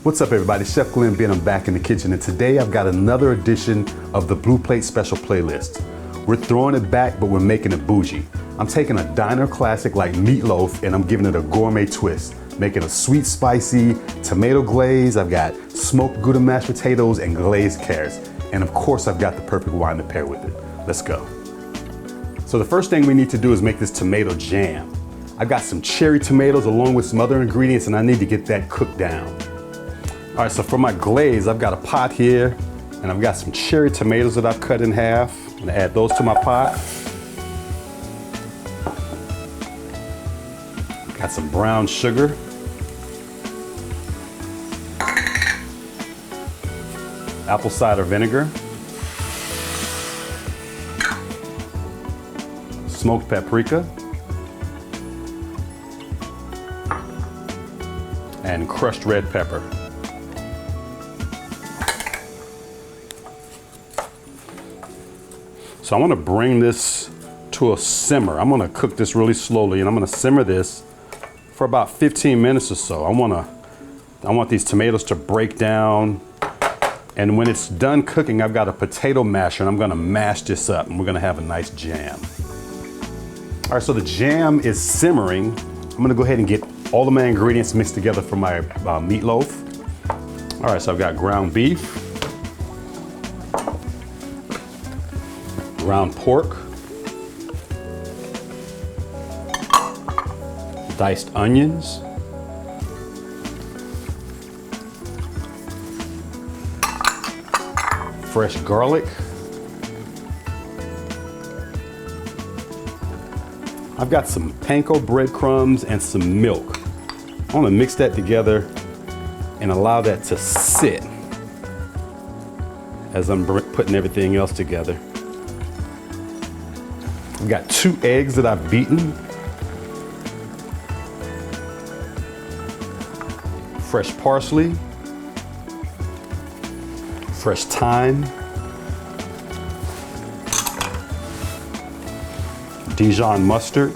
What's up everybody, Chef Glenn Ben, I'm back in the kitchen, and today I've got another edition of the Blue Plate Special Playlist. We're throwing it back, but we're making it bougie. I'm taking a diner classic like Meatloaf and I'm giving it a gourmet twist, making a sweet spicy tomato glaze. I've got smoked Gouda mashed potatoes and glazed carrots. And of course I've got the perfect wine to pair with it. Let's go. So the first thing we need to do is make this tomato jam. I've got some cherry tomatoes along with some other ingredients and I need to get that cooked down. All right, so for my glaze, I've got a pot here and I've got some cherry tomatoes that I've cut in half. I'm gonna add those to my pot. Got some brown sugar. Apple cider vinegar. Smoked paprika. And crushed red pepper. So I want to bring this to a simmer. I'm going to cook this really slowly and I'm going to simmer this for about 15 minutes or so. I want these tomatoes to break down, and when it's done cooking, I've got a potato masher and I'm going to mash this up and we're going to have a nice jam. All right, so the jam is simmering. I'm going to go ahead and get all of my ingredients mixed together for my meatloaf. All right, so I've got ground beef, ground pork, diced onions, fresh garlic. I've got some panko breadcrumbs and some milk. I want to mix that together and allow that to sit as I'm putting everything else together. I've got 2 eggs that I've beaten. Fresh parsley. Fresh thyme. Dijon mustard.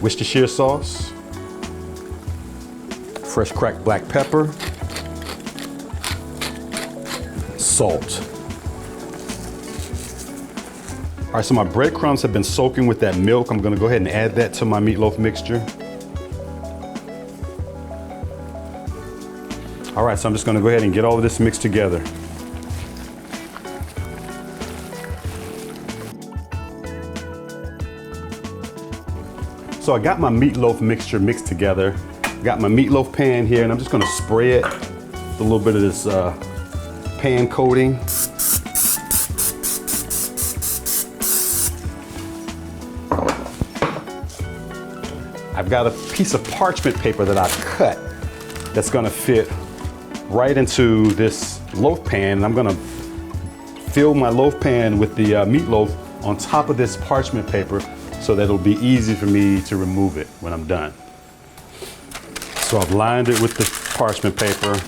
Worcestershire sauce. Fresh cracked black pepper. Salt. All right, so my breadcrumbs have been soaking with that milk. I'm gonna go ahead and add that to my meatloaf mixture. All right, so I'm just gonna go ahead and get all of this mixed together. So I got my meatloaf mixture mixed together. Got my meatloaf pan here and I'm just gonna spray it with a little bit of this pan coating. I've got a piece of parchment paper that I've cut that's gonna fit right into this loaf pan. And I'm gonna fill my loaf pan with the meatloaf on top of this parchment paper so that it'll be easy for me to remove it when I'm done. So I've lined it with the parchment paper.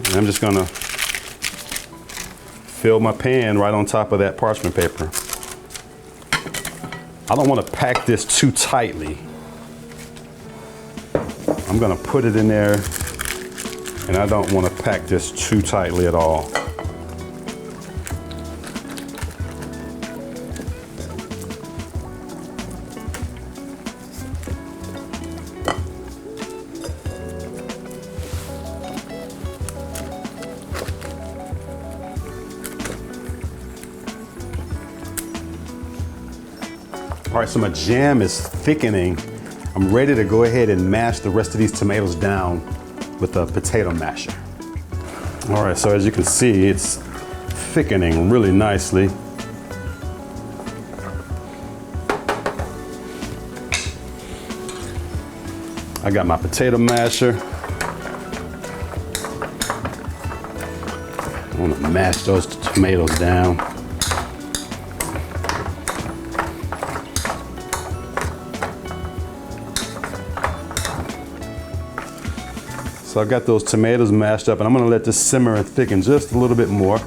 And I'm just gonna fill my pan right on top of that parchment paper. I don't want to pack this too tightly. I'm gonna put it in there and I don't want to pack this too tightly at all. All right, so my jam is thickening. I'm ready to go ahead and mash the rest of these tomatoes down with a potato masher. All right, so as you can see, it's thickening really nicely. I got my potato masher. I want to mash those tomatoes down. So I've got those tomatoes mashed up and I'm gonna let this simmer and thicken just a little bit more.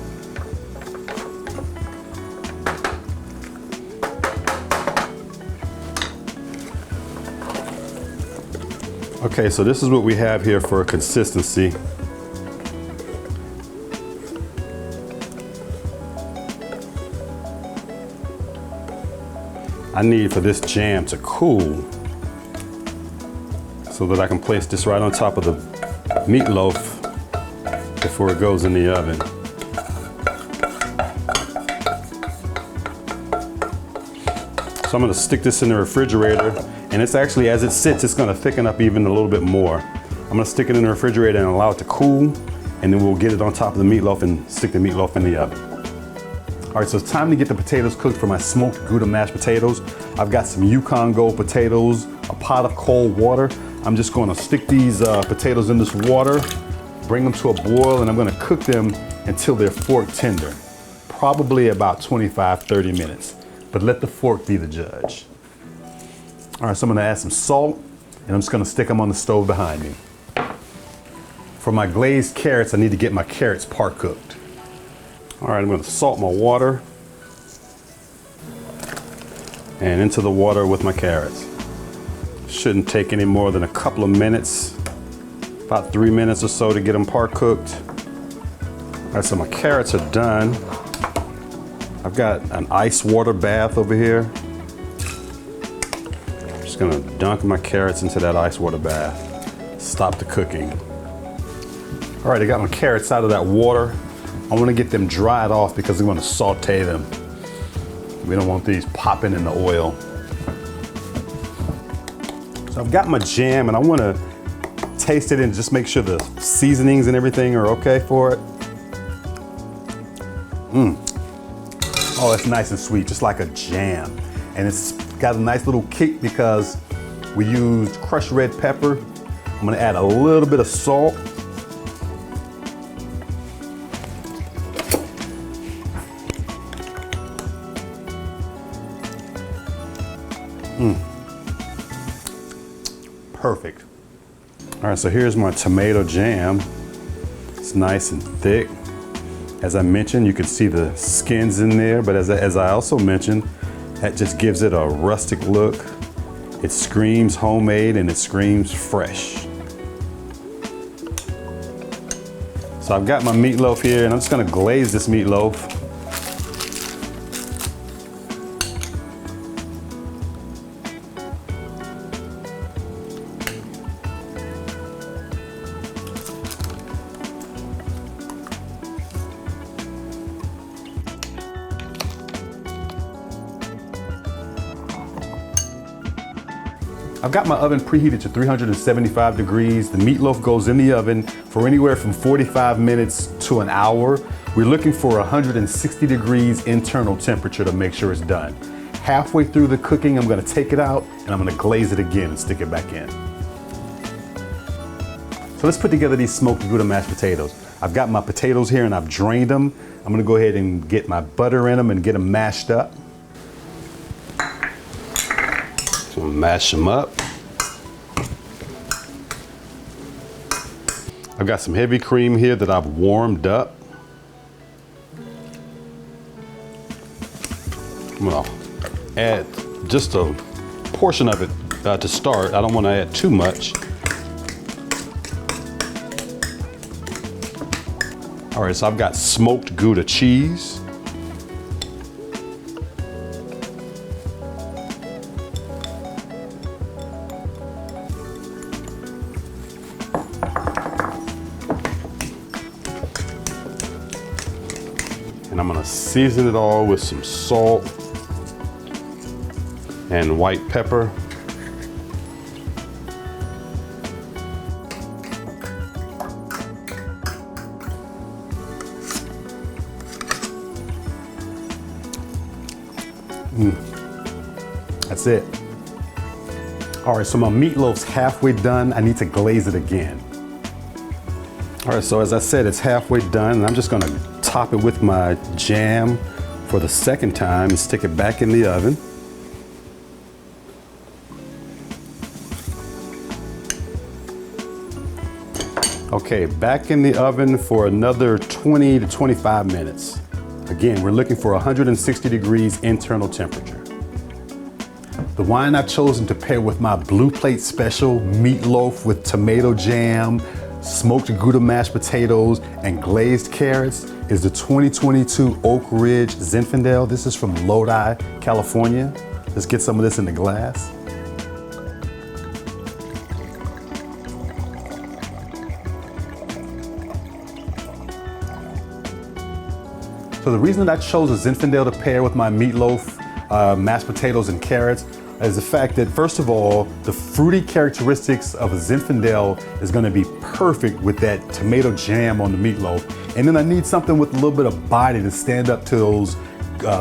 Okay, so this is what we have here for consistency. I need for this jam to cool so that I can place this right on top of the meatloaf before it goes in the oven. So I'm gonna stick this in the refrigerator, and it's actually, as it sits, it's gonna thicken up even a little bit more. I'm gonna stick it in the refrigerator and allow it to cool, and then we'll get it on top of the meatloaf and stick the meatloaf in the oven. All right, so it's time to get the potatoes cooked for my smoked Gouda mashed potatoes. I've got some Yukon Gold potatoes, a pot of cold water. I'm just gonna stick these potatoes in this water, bring them to a boil, and I'm gonna cook them until they're fork tender. Probably about 25-30 minutes, but let the fork be the judge. All right, so I'm gonna add some salt, and I'm just gonna stick them on the stove behind me. For my glazed carrots, I need to get my carrots part cooked. All right, I'm gonna salt my water and into the water with my carrots. Shouldn't take any more than a couple of minutes, about 3 minutes or so to get them part cooked. All right, so my carrots are done. I've got an ice water bath over here. I'm just gonna dunk my carrots into that ice water bath. Stop the cooking. All right, I got my carrots out of that water. I want to get them dried off because I'm going to saute them. We don't want these popping in the oil. So I've got my jam, and I want to taste it and just make sure the seasonings and everything are okay for it. Oh, it's nice and sweet, just like a jam. And it's got a nice little kick because we used crushed red pepper. I'm going to add a little bit of salt. Perfect. All right, so here's my tomato jam. It's nice and thick. As I mentioned, you can see the skins in there, but as I also mentioned, that just gives it a rustic look. It screams homemade and it screams fresh. So I've got my meatloaf here, and I'm just gonna glaze this meatloaf. I've got my oven preheated to 375 degrees. The meatloaf goes in the oven for anywhere from 45 minutes to an hour. We're looking for 160 degrees internal temperature to make sure it's done. Halfway through the cooking, I'm gonna take it out and I'm gonna glaze it again and stick it back in. So let's put together these smoked Gouda mashed potatoes. I've got my potatoes here and I've drained them. I'm gonna go ahead and get my butter in them and get them mashed up. So mash them up. I've got some heavy cream here that I've warmed up. I'm gonna add just a portion of it to start. I don't want to add too much. All right, so I've got smoked Gouda cheese. And I'm gonna season it all with some salt and white pepper. That's it. All right, so my meatloaf's halfway done. I need to glaze it again. All right, so as I said, it's halfway done, and I'm just gonna top it with my jam for the second time and stick it back in the oven. Okay, back in the oven for another 20 to 25 minutes. Again, we're looking for 160 degrees internal temperature. The wine I've chosen to pair with my Blue Plate Special meatloaf with tomato jam, smoked Gouda mashed potatoes, and glazed carrots is the 2022 Oak Ridge Zinfandel. This is from Lodi, California. Let's get some of this in the glass. So the reason that I chose a Zinfandel to pair with my meatloaf, mashed potatoes, and carrots is the fact that, first of all, the fruity characteristics of a Zinfandel is gonna be perfect with that tomato jam on the meatloaf. And then I need something with a little bit of body to stand up to those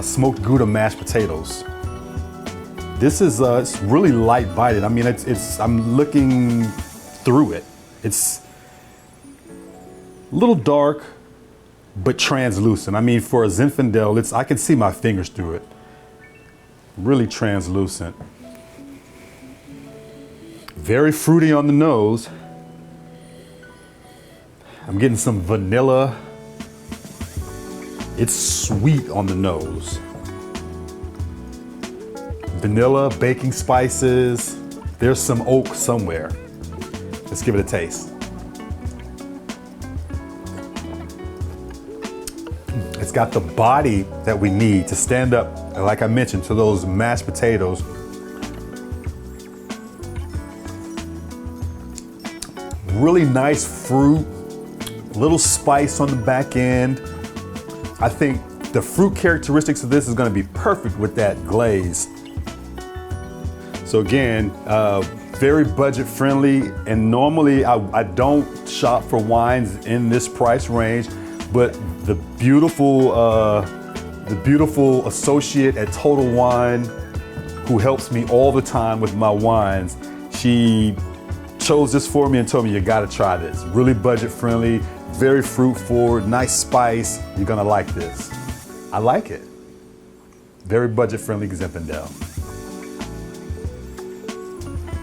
smoked Gouda mashed potatoes. This is it's really light bodied. I mean, I'm looking through it. It's a little dark, but translucent. I mean, for a Zinfandel, I can see my fingers through it. Really translucent. Very fruity on the nose. I'm getting some vanilla. It's sweet on the nose. Vanilla, baking spices. There's some oak somewhere. Let's give it a taste. It's got the body that we need to stand up, like I mentioned, to those mashed potatoes. Really nice fruit, little spice on the back end. I think the fruit characteristics of this is gonna be perfect with that glaze. So again, very budget friendly, and normally I don't shop for wines in this price range, but the beautiful associate at Total Wine, who helps me all the time with my wines, she chose this for me and told me, you gotta try this. Really budget friendly, very fruit forward, nice spice. You're gonna like this. I like it. Very budget friendly Zinfandel.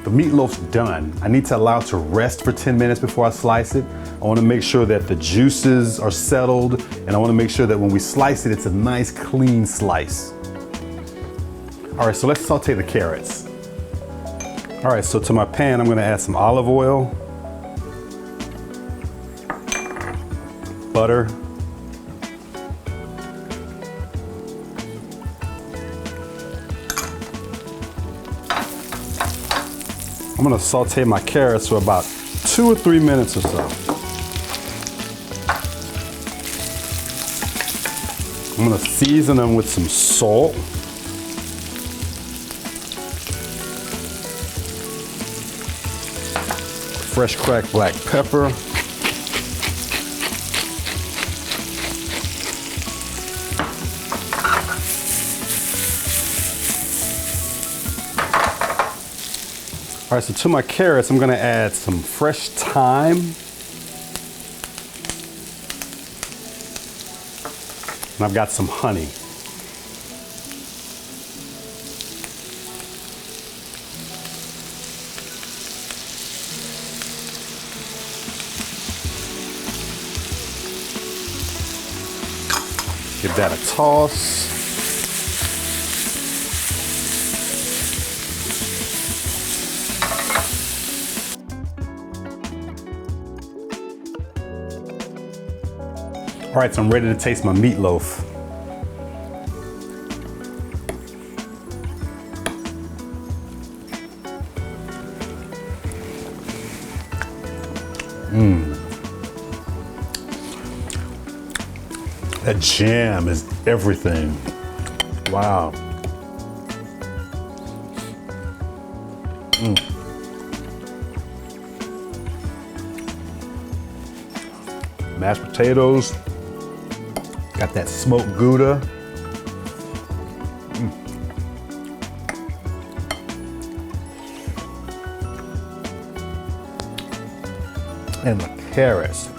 The meatloaf's done. I need to allow it to rest for 10 minutes before I slice it. I wanna make sure that the juices are settled, and I wanna make sure that when we slice it, it's a nice clean slice. All right, so let's saute the carrots. All right, so to my pan, I'm gonna add some olive oil, butter, I'm gonna saute my carrots for about 2 or 3 minutes or so. I'm gonna season them with some salt. Fresh cracked black pepper. All right, so to my carrots, I'm gonna add some fresh thyme. And I've got some honey. Give that a toss. All right, so I'm ready to taste my meatloaf. That jam is everything. Wow. Mashed potatoes. Got that smoked Gouda. And the carrots.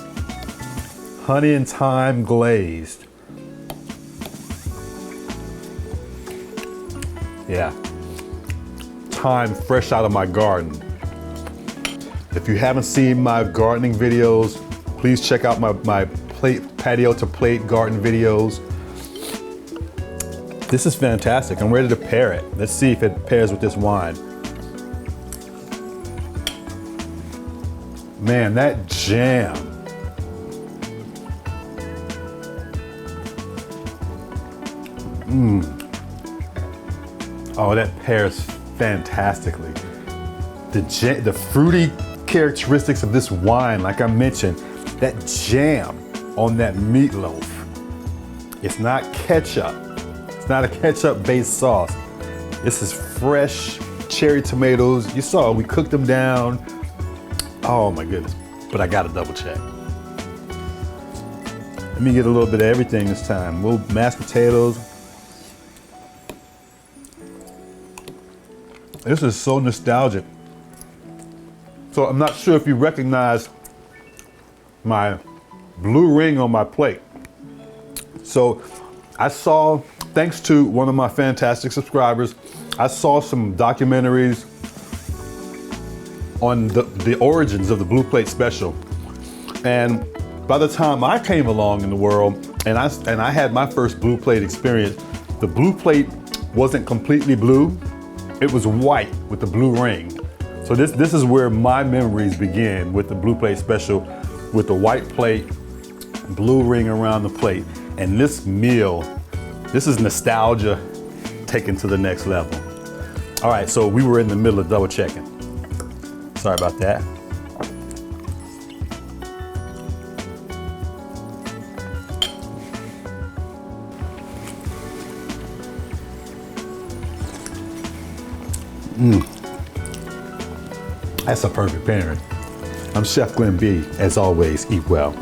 Honey and thyme glazed. Yeah. Thyme fresh out of my garden. If you haven't seen my gardening videos, please check out my patio to plate garden videos. This is fantastic. I'm ready to pair it. Let's see if it pairs with this wine. Man, that jam. Oh, that pairs fantastically. The fruity characteristics of this wine, like I mentioned, that jam on that meatloaf. It's not ketchup. It's not a ketchup-based sauce. This is fresh cherry tomatoes. You saw we cooked them down. Oh my goodness, but I gotta double check. Let me get a little bit of everything this time. Little mashed potatoes. This is so nostalgic. So I'm not sure if you recognize my blue ring on my plate. So I saw, thanks to one of my fantastic subscribers, I saw some documentaries on the origins of the Blue Plate Special. And by the time I came along in the world and I had my first Blue Plate experience, the Blue Plate wasn't completely blue. It was white with the blue ring. So this is where my memories begin, with the Blue Plate Special, with the white plate, blue ring around the plate. And this meal, this is nostalgia taken to the next level. All right, so we were in the middle of double checking. Sorry about that. That's a perfect pairing. I'm Chef Glenn B. As always, eat well.